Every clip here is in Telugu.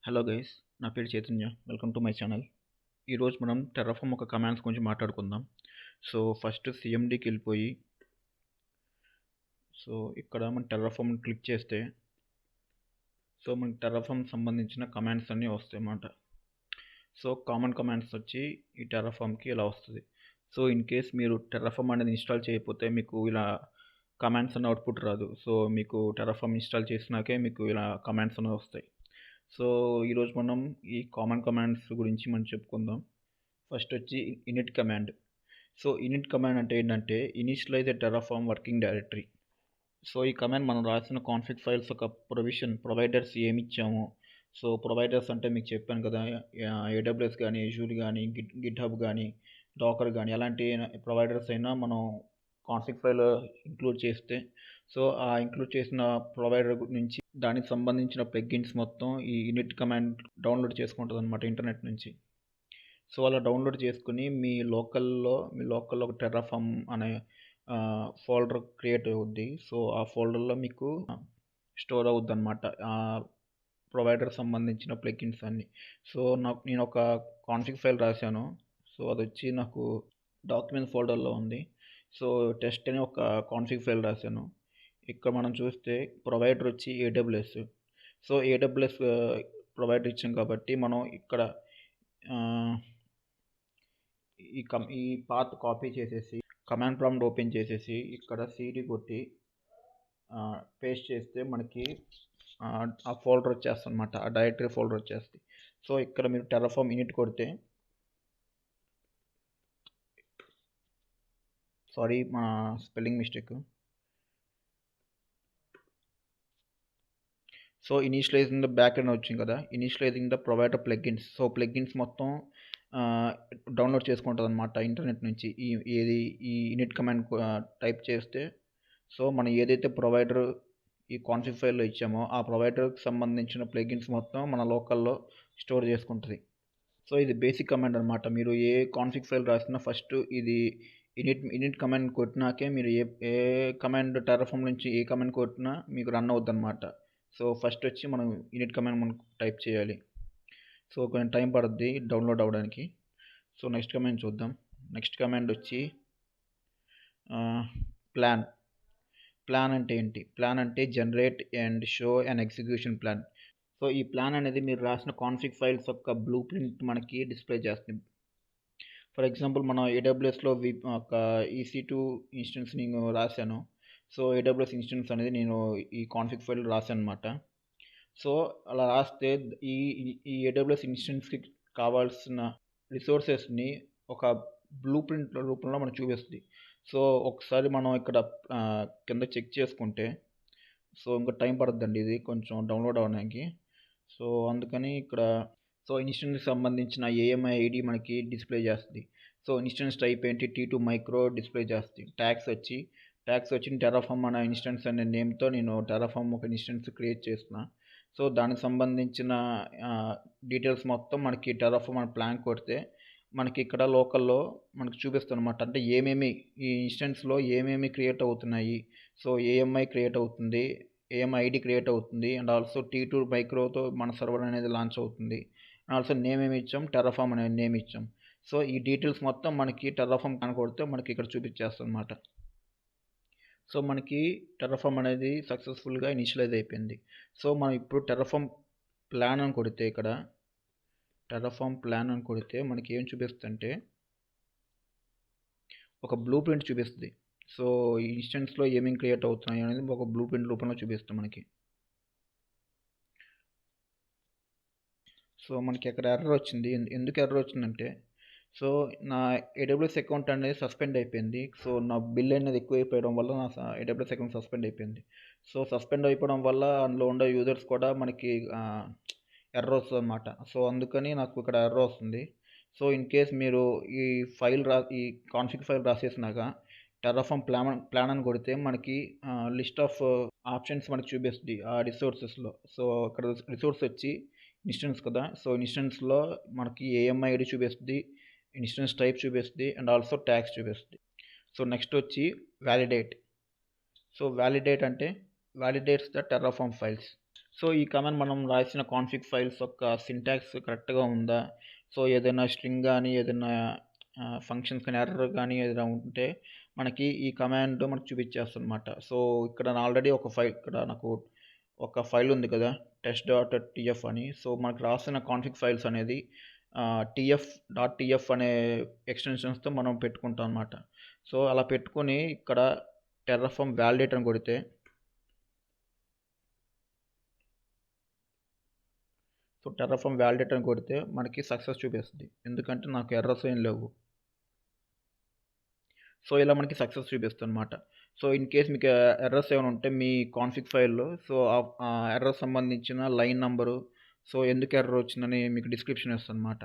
హలో గైస్, నా పేరు Chaitanya. Welcome to my channel. ఈరోజు మనం టెర్రఫామ్ ఒక కమాండ్స్ గురించి మాట్లాడుకుందాం. సో ఫస్ట్ సిఎండికి వెళ్ళిపోయి ఇక్కడ మనం టెర్రఫామ్ క్లిక్ చేస్తే మనకి టెర్రఫామ్ సంబంధించిన కమాండ్స్ అన్నీ వస్తాయి అన్నమాట. సో కామన్ కమాండ్స్ వచ్చి ఈ టెర్రఫామ్కి ఇలా వస్తుంది. సో ఇన్ కేస్ మీరు టెర్రఫామ్ అనేది ఇన్స్టాల్ చేయకపోతే మీకు ఇలా కమాండ్స్ అన్న అవుట్పుట్ రాదు. సో మీకు టెర్రఫామ్ ఇన్స్టాల్ చేసినాకే మీకు ఇలా కమాండ్స్ అనేవి వస్తాయి. సో ఈరోజు మనం ఈ కామన్ కమాండ్స్ గురించి మనం చెప్పుకుందాం. ఫస్ట్ వచ్చి in it command. So in it command అంటే ఏంటంటే ఇనిషియలైజ్ ఎ టెర్రాఫార్మ్ వర్కింగ్ డైరెక్టరీ. సో ఈ కమాండ్ మనం రాసిన కాన్ఫిగ్ ఫైల్స్ ఒక ప్రొవైడర్స్ ఏమి ఇచ్చాము. సో ప్రొవైడర్స్ అంటే మీకు చెప్పాను కదా, ఏడబ్ల్యూఎస్ కానీ, ఎజూర్ కానీ, గిట్ హబ్ కానీ, డాకర్ కానీ అలాంటి ప్రొవైడర్స్ అయినా మనం కాన్ఫిగ్ ఫైల్ ఇంక్లూడ్ చేస్తే సో ఆ ఇంక్లూడ్ చేసిన ప్రొవైడర్ నుంచి దానికి సంబంధించిన ప్లగ్గిన్స్ మొత్తం ఈ ఇనిట్ కమాండ్ డౌన్లోడ్ చేసుకుంటుంది అనమాట ఇంటర్నెట్ నుంచి. సో అలా డౌన్లోడ్ చేసుకుని మీ లోకల్లో ఒక టెర్రాఫామ్ అనే ఫోల్డర్ క్రియేట్ అవుద్ది. సో ఆ ఫోల్డర్లో మీకు స్టోర్ అవుద్ది అనమాట ప్రొవైడర్ సంబంధించిన ప్లగిన్స్ అన్నీ. సో నేను ఒక కాన్ఫిగ్ ఫైల్ రాశాను. సో అది వచ్చి నాకు డాక్యుమెంట్ ఫోల్డర్లో ఉంది. సో టెస్ట్ అని ఒక కాన్ఫిగ్ ఫైల్ రాశాను. ఇక్కడ మనం చూస్తే ప్రొవైడర్ వచ్చి ఏడబ్ల్యూఎస్. సో ఏడబ్ల్యూఎస్ ప్రొవైడర్ ఇచ్చాం కాబట్టి మనం ఇక్కడ ఈ పాత్ కాపీ చేసేసి కమాండ్ ప్రాంప్ట్ ఓపెన్ చేసేసి ఇక్కడ సిడి కొట్టి పేస్ట్ చేస్తే మనకి ఆ ఫోల్డర్ వచ్చేస్తుంది అనమాట. ఆ డైరెక్టరీ ఫోల్డర్ వచ్చేస్తుంది. సో ఇక్కడ మీరు టెర్రాఫార్మ్ ఇనిట్ కొడితే, సారీ మా spelling mistake. So initialising the back end వచ్చింది కదా, initialising the provider plugins. So plugins మొత్తం డౌన్లోడ్ చేసుకుంటుంది అనమాట ఇంటర్నెట్ నుంచి. ఈ ఇనిట్ కమాండ్ టైప్ చేస్తే సో మనం ఏదైతే ప్రొవైడర్ ఈ కాన్ఫిగ్ ఫైల్లో ఇచ్చామో ఆ ప్రొవైడర్కి సంబంధించిన ప్లగిన్స్ మొత్తం మన లోకల్లో స్టోర్ చేసుకుంటుంది. సో ఇది బేసిక్ కమాండ్ అనమాట. మీరు ఏ కాన్ఫిగ్ ఫైల్ రాసినా ఫస్ట్ ఇది ఇనిట్ కమాండ్ కొట్టినాకే మీరు ఏ కమాండ్ టెర్రాఫార్మ్ నుంచి ఏ కమాండ్ కొట్టినా మీకు రన్ అవుద్ది అనమాట. సో ఫస్ట్ వచ్చి మనం ఇనిట్ కమాండ్ మనం టైప్ చేయాలి. సో కొంచెం టైం పడుద్ది డౌన్లోడ్ అవ్వడానికి. సో నెక్స్ట్ కమాండ్ చూద్దాం. నెక్స్ట్ కమాండ్ వచ్చి ప్లాన్ అంటే ఏంటి? ప్లాన్ అంటే generate and show and execution plan. So ఈ ప్లాన్ అనేది మీరు రాసిన కాన్ఫిగ్ ఫైల్స్ యొక్క బ్లూ ప్రింట్ మనకి డిస్ప్లే చేస్తుంది. ఫర్ ఎగ్జాంపుల్ మనం ఏడబ్ల్యూఎస్లో ఒక EC2 ఇన్స్టెన్స్ నేను రాశాను. సో ఏడబ్ల్యూఎస్ ఇన్స్టెన్స్ అనేది నేను ఈ కాన్ఫిగ్ ఫైల్ రాశాను అనమాట. సో అలా రాస్తే ఈ ఏడబ్ల్యూఎస్ ఇన్స్టెన్స్కి కావాల్సిన రిసోర్సెస్ని ఒక బ్లూ ప్రింట్ రూపంలో మనకు చూపిస్తుంది. సో ఒకసారి మనం ఇక్కడ కింద చెక్ చేసుకుంటే సో ఇంకా టైం పడుతుందండి ఇది కొంచెం డౌన్లోడ్ అవ్వడానికి. సో అందుకని ఇక్కడ ఇన్స్టెన్స్కి సంబంధించిన ఏఎంఐ ఐడి మనకి డిస్ప్లే చేస్తుంది. సో ఇన్స్టెన్స్ టైప్ ఏంటి, T2 మైక్రో డిస్ప్లే చేస్తుంది. ట్యాగ్స్ వచ్చి టెర్రాఫార్మ్ అనే ఇన్స్టెన్స్ అనే నేమ్తో నేను టెర్రాఫార్మ్ ఒక ఇన్స్టెన్స్ క్రియేట్ చేస్తున్నా. సో దానికి సంబంధించిన డీటెయిల్స్ మొత్తం మనకి టెర్రాఫార్మ్ అనే ప్లాన్ కొడితే మనకి ఇక్కడ లోకల్లో మనకి చూపిస్తుంది అనమాట. అంటే ఏమేమి ఈ ఇన్స్టెన్స్లో ఏమేమి క్రియేట్ అవుతున్నాయి. సో ఏఎంఐ క్రియేట్ అవుతుంది, ఏఎంఐ ఐడి క్రియేట్ అవుతుంది, అండ్ ఆల్సో T2 మైక్రోతో మన సర్వర్ అనేది లాంచ్ అవుతుంది. అండ్ ఆల్సో నేమ్ ఏమి ఇచ్చాం, టెర్రాఫార్మ్ అనే నేమ్ ఇచ్చాం. సో ఈ డీటెయిల్స్ మొత్తం మనకి టెర్రాఫార్మ్ కనుకొడితే మనకి ఇక్కడ చూపించేస్తుంది అనమాట. సో మనకి టెర్రాఫార్మ్ అనేది సక్సెస్ఫుల్గా ఇనిషియలైజ్ అయిపోయింది. సో మనం ఇప్పుడు టెర్రాఫార్మ్ ప్లాన్ అని కొడితే ఇక్కడ మనకి ఏం చూపిస్తుందంటే ఒక బ్లూ ప్రింట్ చూపిస్తుంది. సో ఈ ఇన్స్టెన్స్లో ఏమేమి క్రియేట్ అవుతున్నాయి అనేది ఒక బ్లూ ప్రింట్ రూపంలో చూపిస్తుంది మనకి. సో మనకి అక్కడ ఎర్రర్ వచ్చింది. ఎందుకు ఎర్రర్ వచ్చిందంటే సో నా ఏడబ్ల్యూఎస్ అకౌంట్ అనేది సస్పెండ్ అయిపోయింది. సో నా బిల్ అనేది ఎక్కువైపోయడం వల్ల నా ఏడబ్ల్యూఎస్ అకౌంట్ సస్పెండ్ అయిపోయింది. సో సస్పెండ్ అయిపోవడం వల్ల అందులో ఉండే యూజర్స్ కూడా మనకి ఎర్రర్ వస్తుంది అనమాట. సో అందుకని నాకు ఇక్కడ ఎర్రర్ వస్తుంది. సో ఇన్ కేస్ మీరు ఈ కాన్ఫిగ్ ఫైల్ రాసేసినాక టెర్రాఫార్మ్ ప్లాన్ అని కొడితే మనకి లిస్ట్ ఆఫ్ ఆప్షన్స్ మనకి చూపిస్తుంది ఆ రిసోర్సెస్లో. సో అక్కడ రిసోర్స్ వచ్చి ఇన్స్టెన్స్ కదా. సో ఇన్స్టెన్స్లో మనకి ఏఎంఐ ఐడి చూపిస్తుంది, ఇన్స్టెన్స్ టైప్ చూపిస్తుంది, అండ్ ఆల్సో ట్యాగ్స్ చూపిస్తుంది. సో నెక్స్ట్ వచ్చి validate. So validates the Terraform files. So ఈ కమాండ్ మనం రాసిన కాన్ఫిగ్ ఫైల్స్ యొక్క సింటాక్స్ కరెక్ట్‌గా ఉందా? సో ఏదైనా స్ట్రింగ్ గాని, ఏదైనా ఫంక్షన్స్ కానీ ఎర్రర్ గాని ఏదైనా ఉంటే మనకి ఈ కమాండ్ మనకు చూపించేస్తదనమాట. సో ఇక్కడ ఆల్రెడీ ఇక్కడ నాకు ఒక ఫైల్ ఉంది కదా! test.tf అని. సో మనకు రాసిన కాన్ఫిగ్ ఫైల్స్ అనేది tf.tf అనే ఎక్స్‌టెన్షన్స్‌తో మనం పెట్టుకుంటాం అనమాట. సో అలా పెట్టుకొని ఇక్కడ టెర్రాఫార్మ్ వాలిడేట్ అని కొడితే టెర్రాఫార్మ్ వాలిడేట్ అని కొడితే మనకి సక్సెస్ చూపిస్తది. ఎందుకంటే నాకు ఎర్రర్స్ ఏం లేవు. సో ఇలా మనకి సక్సెస్ చూపిస్తదనమాట. సో ఇన్ కేస్ మీకు ఎర్రర్స్ ఏమైనా ఉంటే మీ కాన్ఫిగ్ ఫైల్‌లో సో ఆ ఎర్రర్ సంబంధించిన లైన్ నంబరు, సో ఎందుకు ఎర్రర్ వచ్చిందని మీకు డిస్క్రిప్షన్ ఇస్తదనమాట.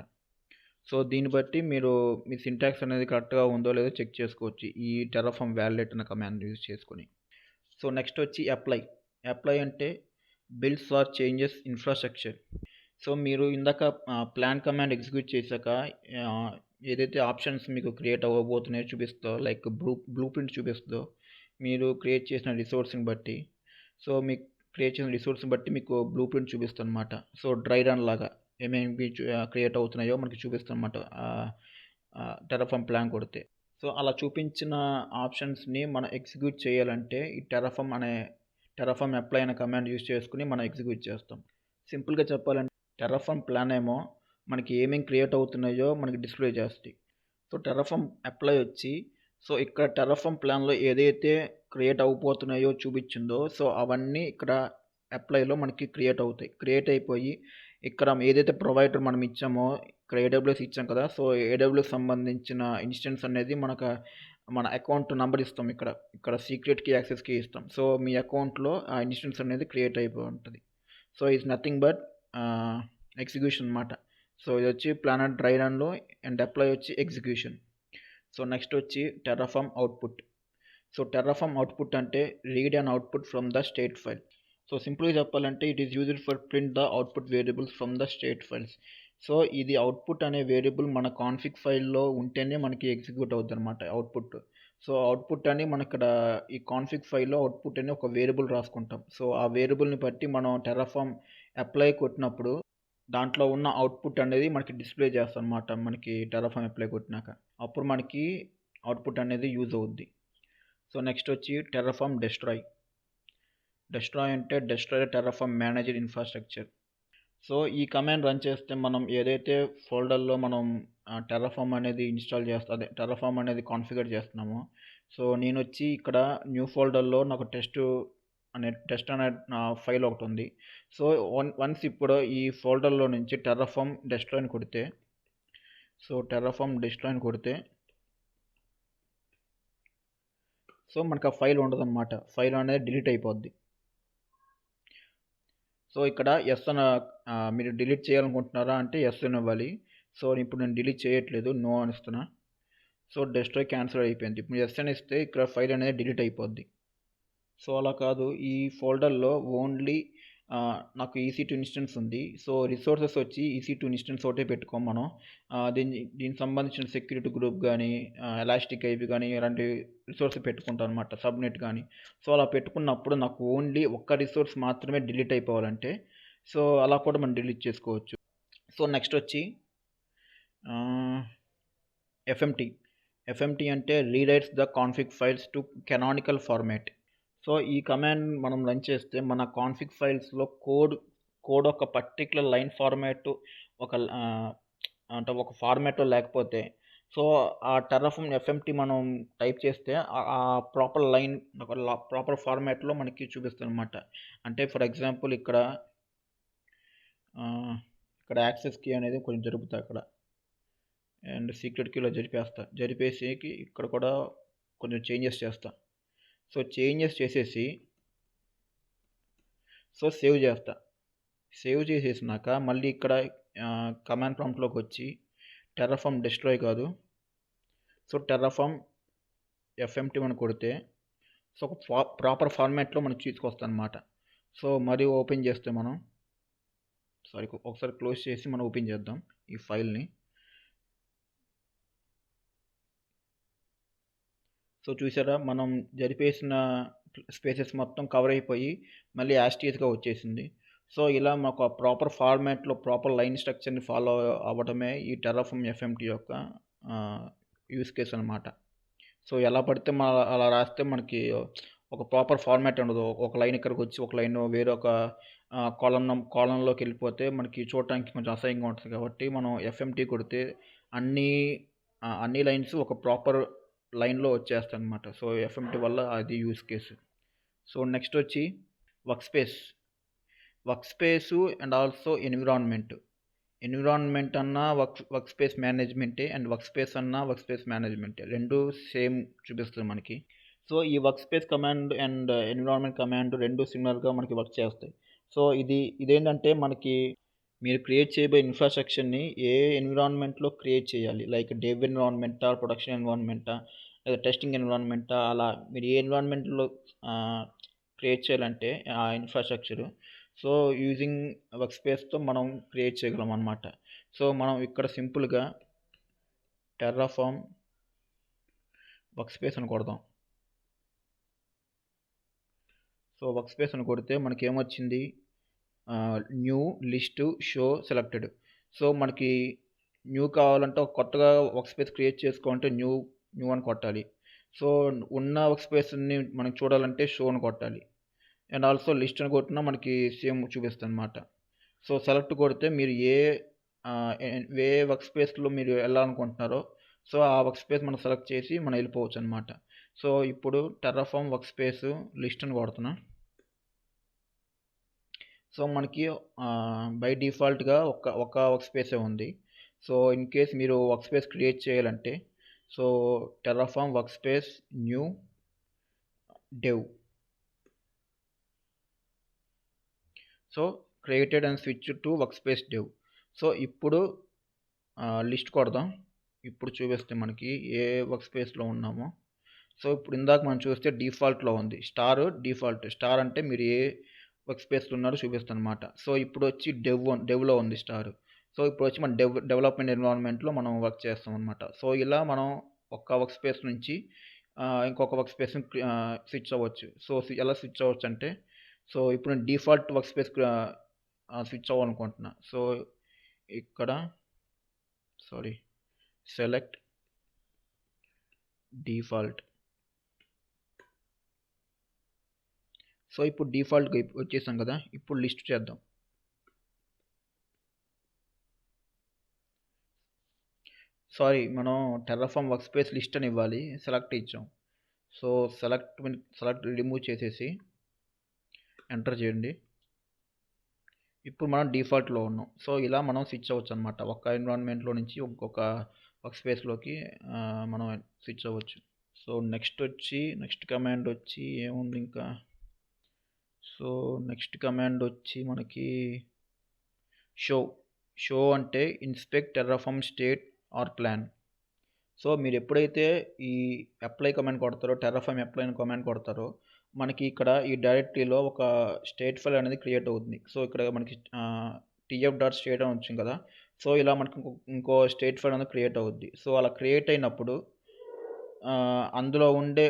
సో దీన్ని బట్టి మీరు మీ సింటాక్స్ అనేది కరెక్ట్‌గా ఉందో లేదో చెక్ చేసుకోవచ్చు. ఈ టెర్రాఫార్మ్ వాలిడేట్ అనే కమాండ్ యూజ్ చేసుకొని. సో నెక్స్ట్ వచ్చి అప్లై. అప్లై అంటే builds or changes infrastructure. So మీరు ఇందాక ప్లాన్ కమాండ్ ఎగ్జిక్యూట్ చేశాక ఆహ్, ఏదైతే ఆప్షన్స్ మీకు క్రియేట్ అవ్వబోతున్నాయో చూపిస్తదో లైక్ బ్లూ ప్రింట్ చూపిస్తదో మీరు క్రియేట్ చేసిన రిసోర్స్‌ని బట్టి, సో మీకు క్రియేట్ చేసిన రిసోర్స్‌ని బట్టి మీకు బ్లూ ప్రింట్ చూపిస్తదనమాట. సో డ్రై రన్ లాగా ఏమేమి క్రియేట్ అవుతున్నాయో మనకి చూపిస్తదనమాట. టెర్రాఫార్మ్ ప్లాన్ కొడితే. సో అలా చూపించిన ఆప్షన్స్‌ని మనం ఎగ్జిక్యూట్ చేయాలంటే ఈ టెర్రాఫార్మ్ అప్లై అనే కమాండ్ యూజ్ చేసుకొని మనం ఎగ్జిక్యూట్ చేస్తాం. సింపుల్‌గా చెప్పాలంటే టెర్రాఫార్మ్ ప్లాన్ ఏమో మనకి ఏమేమి క్రియేట్ అవుతున్నాయో మనకి డిస్ప్లే చేస్తది. సో టెర్రాఫార్మ్ అప్లై వచ్చి సో ఇక్కడ టెర్రాఫార్మ్ ప్లాన్‌లో ఏదైతే క్రియేట్ అవ్వబోతున్నాయో చూపించిందో సో అవన్నీ ఇక్కడ అప్లైలో మనకి క్రియేట్ అవుతాయి. క్రియేట్ అయిపోయి ఇక్కడ ఏదైతే ప్రొవైడర్ మనం ఇచ్చామో ఇక్కడ ఏడబ్ల్యూఎస్ ఇచ్చాం కదా! సో ఏడబ్ల్యూఎస్ సంబంధించిన ఇన్‌స్టెన్స్ అనేది మన అకౌంట్ నంబర్ ఇస్తాం ఇక్కడ. ఇక్కడ సీక్రెట్ కీ, యాక్సెస్ కీ ఇస్తాం. సో మీ అకౌంట్‌లో ఆ ఇన్‌స్టెన్స్ అనేది క్రియేట్ అయిపోయి ఉంటది. So it's nothing but execution అనమాట. సో ఇదొచ్చి ప్లానెట్ డ్రై రన్‌లో అండ్ అప్లై వచ్చి ఎగ్జిక్యూషన్. సో నెక్స్ట్ వచ్చి Terraform output. So Terraform output అంటే read and output from the state file. So సింపుల్‌గా చెప్పాలంటే it is used for print the output variables from the state files. So ఇది అవుట్‌పుట్ అనే వేరియబుల్ మన కాన్ఫిగ్ ఫైల్‌లో ఉంటేనే మనకి ఎగ్జిక్యూట్ అవుద్దనమాట అవుట్‌పుట్. సో అవుట్‌పుట్ అని మనకిక్కడ ఈ కాన్ఫిగ్ ఫైల్‌లో అవుట్‌పుట్ అని ఒక వేరియబుల్ రాసుకుంటాం. సో ఆ వేరియబుల్‌ని బట్టి మనం టెర్రాఫార్మ్ అప్లై కొట్టినప్పుడు దాంట్లో ఉన్న అవుట్‌పుట్ అనేది మనకి డిస్‌ప్లే చేస్తదనమాట. మనకి టెర్రాఫార్మ్ అప్లై కొట్టినాక. అప్పుడు మనకి అవుట్‌పుట్ అనేది యూజ్ అవుద్ది. సో నెక్స్ట్ వచ్చి టెర్రాఫార్మ్ డెస్ట్రాయ్. డెస్ట్రాయ్ అంటే destroy Terraform managed infrastructure. So ఈ కమాండ్ రన్ చేస్తే మనం ఏదైతే ఫోల్డర్‌లో మనం టెర్రాఫార్మ్ అనేది టెర్రాఫార్మ్ అనేది కాన్ఫిగర్ చేస్తున్నామో, సో నేనొచ్చి ఇక్కడ న్యూ ఫోల్డర్‌లో నాకు టెస్ట్ అనే ఫైల్ ఒకటుంది. సో వన్స్ ఇప్పుడు ఈ ఫోల్డర్‌లో నుంచి టెర్రాఫార్మ్ డెస్ట్రాయ్ అని కొడితే, సో టెర్రాఫార్మ్ డెస్ట్రాయ్ అని కొడితే సో మనకు ఆ ఫైల్ ఉండదనమాట. ఫైల్ అనేది డిలీట్ అయిపోద్ది. సో ఇక్కడ యెస్ మీరు డిలీట్ చేయాలనుకుంటున్నారా అంటే యెస్ అని ఇవ్వాలి. సో ఇప్పుడు నేను డిలీట్ చేయట్లేదు. నో అని ఇస్తున్నా. సో డెస్ట్రాయ్ క్యాన్సిల్ అయిపోయింది. ఇప్పుడు యెస్ అని ఇస్తే ఇక్కడ ఫైల్ అనేది డిలీట్ అయిపోద్ది. సో అలా కాదు ఈ ఫోల్డర్‌లో ఓన్లీ నాకు EC2 ఇన్స్టెన్స్ ఉంది. సో రిసోర్సెస్ వచ్చి EC2 ఇన్స్టెన్స్ ఒకటే పెట్టుకోం మనం. దీనికి సంబంధించిన సెక్యూరిటీ గ్రూప్ గానీ, ఎలాస్టిక్ ఐపీ గానీ ఇలాంటి రిసోర్స్ పెట్టుకుంటాం అనమాట. సబ్‌నెట్ గానీ. సో అలా పెట్టుకున్నప్పుడు నాకు ఓన్లీ ఒక్క రిసోర్స్ మాత్రమే డిలీట్ అయిపోవాలంటే సో అలా కూడా మనం డిలీట్ చేసుకోవచ్చు. సో నెక్స్ట్ వచ్చి ఆహ్, ఎఫ్ఎంటీ. ఎఫ్ఎంటీ అంటే rewrites the config files to canonical format. So ఈ కమాండ్ మనం రన్ చేస్తే మన కాన్ఫిగ్ ఫైల్స్‌లో కోడ్ ఒక పర్టిక్యులర్ లైన్ ఫార్మాట్ ఒక అంటే ఒక ఫార్మాట్‌లో లేకపోతే సో ఆ టెర్రాఫార్మ్ ఎఫ్ఎంటీ మనం టైప్ చేస్తే ఆ ప్రాపర్ లైన్ ప్రాపర్ ఫార్మాట్‌లో మనకి చూపిస్తదనమాట. అంటే ఫర్ ఎగ్జాంపుల్ ఇక్కడ యాక్సెస్ కీ అనేది కొంచెం జరుపుతా అక్కడ. And secret కీలో జరిపేస్తా. జరిపేసి ఇక్కడ కూడా కొంచెం చేంజెస్ చేస్తా. సో చేంజెస్ చేసేసి సో సేవ్ చేస్తా. సేవ్ చేసేసినాక మళ్ళీ ఇక్కడ కమాండ్ ప్రాంప్ట్‌లోకి వచ్చి టెర్రాఫార్మ్ డెస్ట్రాయ్ కాదు. సో టెర్రాఫార్మ్ ఎఫ్ఎంటీ అని కొడితే సో ఒక ప్రాపర్ ఫార్మాట్‌లో మనకు తీసుకొస్తదనమాట. సో మరి ఓపెన్ చేస్తే మనం ఒకసారి క్లోజ్ చేసి మనం ఓపెన్ చేద్దాం ఈ ఫైల్‌ని. సో చూసారా మనం జరిపేసిన స్పేసెస్ మొత్తం కవర్ అయిపోయి మళ్ళీ యాజ్ టీజ్‌గా వచ్చేసింది. సో, ఇలా మాకు ప్రాపర్ ఫార్మాట్‌లో ప్రాపర్ లైన్ స్ట్రక్చర్‌ని ఫాలో అవ్వడమే ఈ టెర్రాఫార్మ్ ఎఫ్ఎంటీ యొక్క ఆహ్, యూజ్ కేస్ అనమాట. సో, ఎలా పడితే అలా రాస్తే మనకి ఒక ప్రాపర్ ఫార్మాట్ ఉండదు. ఒక లైన్ ఇక్కడికొచ్చి, ఒక లైన్ వేరొక కాలమ్‌లోకెళ్ళిపోతే మనకి చూడటానికి కొంచెం అసహ్యంగా ఉంటది కాబట్టి, మనం ఎఫ్ఎంటీ కొడితే అన్నీ అన్ని లైన్స్ ఒక ప్రాపర్ లైన్‌లో వచ్చేస్తాయన్నమాట. సో, ఎఫ్ఎంటీ వల్ల అది యూజ్ కేస్. సో, నెక్స్ట్ వచ్చి work space. Work space and also environment. Environment అన్నా వర్క్ స్పేస్ మేనేజ్మెంటే అండ్ వర్క్ స్పేస్ అన్నా వర్క్ స్పేస్ మేనేజ్మెంటే. 2 సేమ్ చూపిస్తుంది మనకి. సో, ఈ work space command and environment command 2 సిమిలర్‌గా మనకి వర్క్ చేస్తాయి. సో, ఇదేంటంటే మనకి మీరు క్రియేట్ చేయబోయే ఇన్‌ఫ్రాస్ట్రక్చర్‌ని ఏ ఎన్విరాన్మెంట్‌లో క్రియేట్ చేయాలి. లైక్ డెవ్ ఎన్విరాన్మెంటా, ప్రొడక్షన్ ఎన్విరాన్మెంటా, లేదా టెస్టింగ్ ఎన్విరాన్మెంటా అలా మీరు ఏ ఎన్విరాన్మెంట్‌లో ఆహ్, క్రియేట్ చేయాలంటే ఆ ఇన్‌ఫ్రాస్ట్రక్చరు. సో, యూజింగ్ వర్క్ స్పేస్‌తో మనం క్రియేట్ చేయగలం అనమాట. సో, మనం ఇక్కడ సింపుల్‌గా టెర్రాఫార్మ్ వర్క్ స్పేస్ అని కొడదాం. సో, వర్క్ స్పేస్ అని కొడితే మనకేమొచ్చింది? New list show selected. So, మనకి న్యూ కావాలంటే ఒక కొత్తగా వర్క్ స్పేస్ క్రియేట్ చేసుకోవాలంటే న్యూ న్యూ అని కొట్టాలి. సో, ఉన్న వర్క్ స్పేస్‌ని మనం చూడాలంటే షో అని కొట్టాలి. అండ్ ఆల్సో లిస్ట్ అని కొట్టినా మనకి సేమ్ చూపిస్తదనమాట. సో, సెలెక్ట్ కొడితే మీరు ఆహ్, ఎ ఏ వర్క్ స్పేస్‌లో మీరు ఎళ్ళాలనుకుంటున్నారో, సో, ఆ వర్క్ స్పేస్ మనం సెలెక్ట్ చేసి మనం ఎళ్ళిపోవచ్చనమాట. సో, ఇప్పుడు టెర్రాఫార్మ్ వర్క్ స్పేస్ లిస్ట్ అని కొడుతున్నా. సో, మనకి బై డిఫాల్ట్‌గా ఒక వర్క్ స్పేసే ఉంది. సో, ఇన్ కేస్ మీరు వర్క్ స్పేస్ క్రియేట్ చేయాలంటే, so, Terraform work space new dev. So, created and switch to work space dev. So, ఇప్పుడు లిస్ట్ కొడదాం. ఇప్పుడు చూపిస్తే మనకి ఏ వర్క్ స్పేస్‌లో ఉన్నామో. సో, ఇప్పుడు ఇందాక మనం చూస్తే డిఫాల్ట్‌లో ఉంది. డిఫాల్ట్. స్టార్ అంటే మీరు ఏ వర్క్ స్పేస్‌లో ఉన్నారో చూపిస్తదనమాట. సో, ఇప్పుడొచ్చి డెవ్‌లో ఉంది స్టార్. సో, ఇప్పుడొచ్చి మన డెవలప్‌మెంట్ ఎన్విరాన్మెంట్‌లో మనం వర్క్ చేస్తామనమాట. సో, ఇలా మనం ఒక వర్క్ స్పేస్ నుంచి ఇంకొక వర్క్ స్పేస్‌ని స్విచ్ అవ్వచ్చు. సో, ఎలా స్విచ్ అవ్వచ్చంటే, సో, ఇప్పుడు నేను డిఫాల్ట్ వర్క్ స్పేస్‌కి స్విచ్ అవ్వాలనుకుంటున్నా. సో, ఇక్కడ సారీ సెలెక్ట్ డిఫాల్ట్. సో, ఇప్పుడు డిఫాల్ట్‌గా వచ్చేసాం కదా! ఇప్పుడు లిస్ట్ చేద్దాం. సారీ మనం టెర్రాఫార్మ్ వర్క్ స్పేస్ లిస్ట్ అని ఇవ్వాలి. సెలెక్ట్ ఇచ్చాం. సో, సెలెక్ట్ రిమూవ్ చేసేసి ఎంటర్ చేయండి. ఇప్పుడు మనం డిఫాల్ట్‌లో ఉన్నాం. సో, ఇలా మనం స్విచ్ అవ్వచ్చనమాట. ఒక ఎన్విరాన్మెంట్‌లో నుంచి ఇంకొక వర్క్ స్పేస్‌లోకి మనం స్విచ్ అవ్వచ్చు. సో, నెక్స్ట్ కమాండ్ వచ్చి ఏముంది ఇంకా? సో, నెక్స్ట్ కమాండ్ వచ్చి మనకి షో. షో అంటే inspect Terraform state or plan. So, మీరెప్పుడైతే ఈ అప్లై కమాండ్ కొడతారో, టెర్రాఫార్మ్ అప్లై అని కమాండ్ కొడతారో, మనకి ఇక్కడ ఈ డైరెక్టరీలో ఒక స్టేట్ ఫైల్ అనేది క్రియేట్ అవుతుంది. సో, ఇక్కడ మనకి tf.state అని వచ్చింది కదా! సో, ఇలా మనకి ఇంకో స్టేట్ ఫైల్ అనేది క్రియేట్ అవుద్ది. సో, అలా క్రియేట్ అయినప్పుడు అందులో ఉండే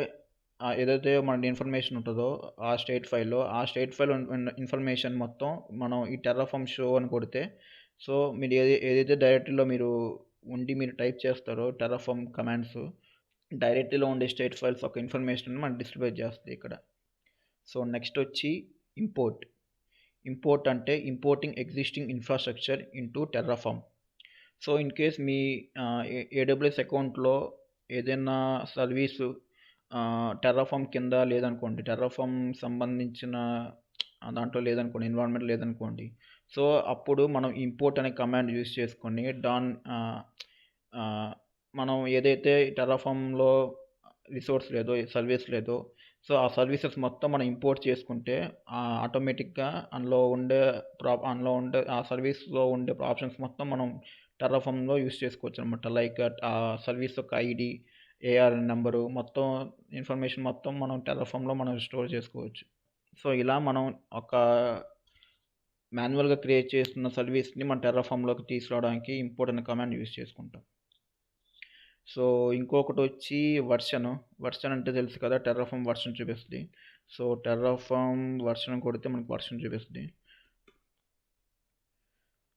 ఏదైతే మన ఇన్ఫర్మేషన్ ఉంటదో ఆ స్టేట్ ఫైల్ ఇన్ఫర్మేషన్ మొత్తం మనం ఈ టెర్రాఫార్మ్ షో అని కొడితే, సో, మీరు ఏదైతే డైరెక్టరీలో మీరు టైప్ చేస్తారో టెర్రాఫార్మ్ కమాండ్స్ డైరెక్టరీలో ఉండే స్టేట్ ఫైల్స్ యొక్క ఇన్ఫర్మేషన్ మనకు డిస్ప్లే చేస్తది ఇక్కడ. సో, నెక్స్ట్ వచ్చి ఇంపోర్ట్. ఇంపోర్ట్ అంటే importing existing infrastructure into Terraform. So, in case me AWS అకౌంట్‌లో ఏదైనా సర్వీసు టెర్రాఫార్మ్ కింద లేదనుకోండి. టెర్రాఫార్మ్ సంబంధించిన దాంట్లో లేదనుకోండి, ఎన్విరాన్మెంట్ లేదనుకోండి. సో, అప్పుడు మనం ఇంపోర్ట్ అనే కమాండ్ యూజ్ చేసుకొని ఆహ్, మనం ఏదైతే టెర్రాఫార్మ్‌లో రిసోర్స్ లేదో, సర్వీస్ లేదో, సో, ఆ సర్వీసెస్ మొత్తం మనం ఇంపోర్ట్ చేసుకుంటే ఆటోమేటిక్‌గా అందులో ఉండే ఆ సర్వీస్‌లో ఉండే ఆప్షన్స్ మొత్తం మనం టెర్రాఫార్మ్‌లో యూజ్ చేసుకోవచ్చనమాట. లైక్ సర్వీస్ యొక్క ఐడీ, ఏఆర్ఎన్ నంబరు మొత్తం ఇన్ఫర్మేషన్ మొత్తం మనం టెర్రాఫార్మ్‌లో మనం స్టోర్ చేసుకోవచ్చు. సో, ఇలా మనం ఒక మాన్యువల్‌గా క్రియేట్ చేస్తున్న సర్వీస్‌ని మన టెర్రాఫార్మ్‌లోకి తీసుకురావడానికి ఇంపోర్ట్ అనే కమాండ్ యూజ్ చేసుకుంటాం. సో, ఇంకొకటొచ్చి వెర్షన్. వెర్షన్ అంటే తెలుసు కదా! టెర్రాఫార్మ్ వెర్షన్ చూపిస్తది. సో, టెర్రాఫార్మ్ వెర్షన్ కొడితే మనకు వెర్షన్ చూపిస్తది.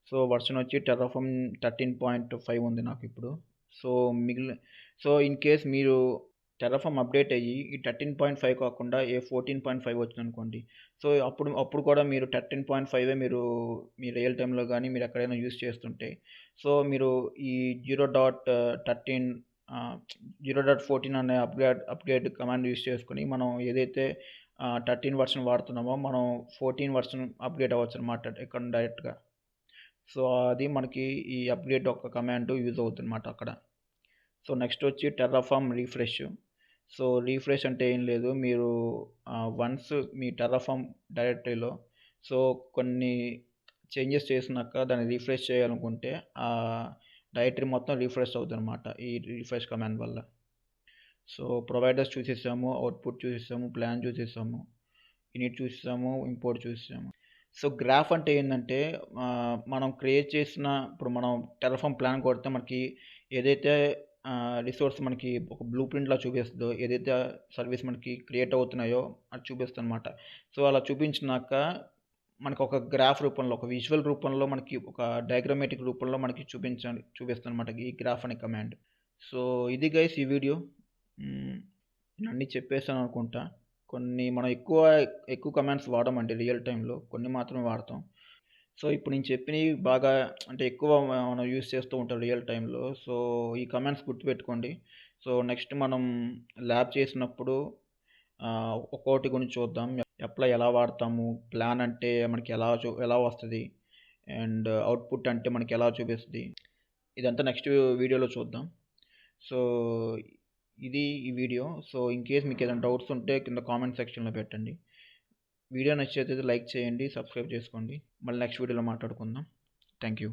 సో వర్షన్ వచ్చి టెర్రాఫార్మ్ 13.5 ఉంది నాకు ఇప్పుడు. సో మిగిలిన సో ఇన్ కేస్ మీరు టెర్రాఫార్మ్ అప్డేట్ అయ్యి ఈ 13.5 కాకుండా 14.5 వచ్చిందనుకోండి. సో అప్పుడు అప్పుడు కూడా మీరు 13.5 మీరు మీ రియల్ టైమ్‌లో గానీ మీరు ఎక్కడైనా యూజ్ చేస్తుంటే, సో మీరు ఈ 0.13 0.14 అనే అప్గ్రేడ్ కమాండ్ యూజ్ చేసుకొని మనం ఏదైతే 13 వర్షన్ వాడుతున్నామో మనం 14 వర్షన్ అప్గ్రేడ్ అవ్వచ్చనమాట ఇక్కడ డైరెక్ట్‌గా. సో అది మనకి ఈ అప్గ్రేడ్ ఒక కమాండ్ యూజ్ అవుతుందన్నమాట అక్కడ. సో నెక్స్ట్ వచ్చి టెర్రాఫార్మ్ రిఫ్రెష్. సో రిఫ్రెష్ అంటే ఏం లేదు, మీరు వన్స్ మీ టెర్రాఫార్మ్ డైరెక్టరీలో సో కొన్ని చేంజెస్ చేసినాక దాన్ని రిఫ్రెష్ చేయాలనుకుంటే ఆ డైరెక్టరీ మొత్తం రిఫ్రెష్ అవుతుందన్నమాట ఈ రిఫ్రెష్ కమాండ్ వల్ల. సో ప్రొవైడర్స్ చూసేసాము, అవుట్పుట్ చూసేసాము, ప్లాన్ చూసేసాము, ఇనిట్ చూసేసాము, ఇంపోర్ట్ చూసేసాము. సో గ్రాఫ్ అంటే ఏంటంటే మనం క్రియేట్ చేసిన ఇప్పుడు మనం టెర్రాఫార్మ్ ప్లాన్ కొడితే మనకి ఏదైతే రిసోర్స్ మనకి ఒక బ్లూ ప్రింట్లా చూపిస్తుందో, ఏదైతే సర్వీస్ మనకి క్రియేట్ అవుతున్నాయో అది చూపిస్తుంది అనమాట. సో అలా చూపించినాక మనకు ఒక గ్రాఫ్ రూపంలో, ఒక విజువల్ రూపంలో, మనకి ఒక డయాగ్రమాటిక్ రూపంలో మనకి చూపిస్తుంది అనమాట ఈ గ్రాఫ్ అనే కమాండ్. సో ఇది గైస్ ఈ వీడియో. నేను అన్నీ చెప్పేసాను అనుకుంటా. కొన్ని మనం ఎక్కువ కమాండ్స్ వాడమండి రియల్ టైమ్‌లో. కొన్ని మాత్రమే వాడతాం. సో ఇప్పుడు నేను చెప్పినవి బాగా అంటే ఎక్కువ మనం యూజ్ చేస్తూ ఉంటాం రియల్ టైమ్‌లో. సో ఈ కమాండ్స్ గుర్తుపెట్టుకోండి. సో నెక్స్ట్ మనం ల్యాబ్ చేసినప్పుడు ఒక్కోటి గురించి చూద్దాం. అప్లై ఎలా వాడతాము? ప్లాన్ అంటే మనకి ఎలా వస్తది? అండ్ అవుట్‌పుట్ అంటే మనకి ఎలా చూపిస్తది? ఇదంతా నెక్స్ట్ వీడియోలో చూద్దాం. సో ఇది ఈ వీడియో. సో ఇన్ కేస్ మీకు ఏదైనా డౌట్స్ ఉంటే కింద కామెంట్ సెక్షన్‌లో పెట్టండి. వీడియో నచ్చితే లైక్ చేయండి, సబ్స్క్రైబ్ చేసుకోండి. మళ్ళీ నెక్స్ట్ వీడియోలో మాట్లాడుకుందాం. Thank you.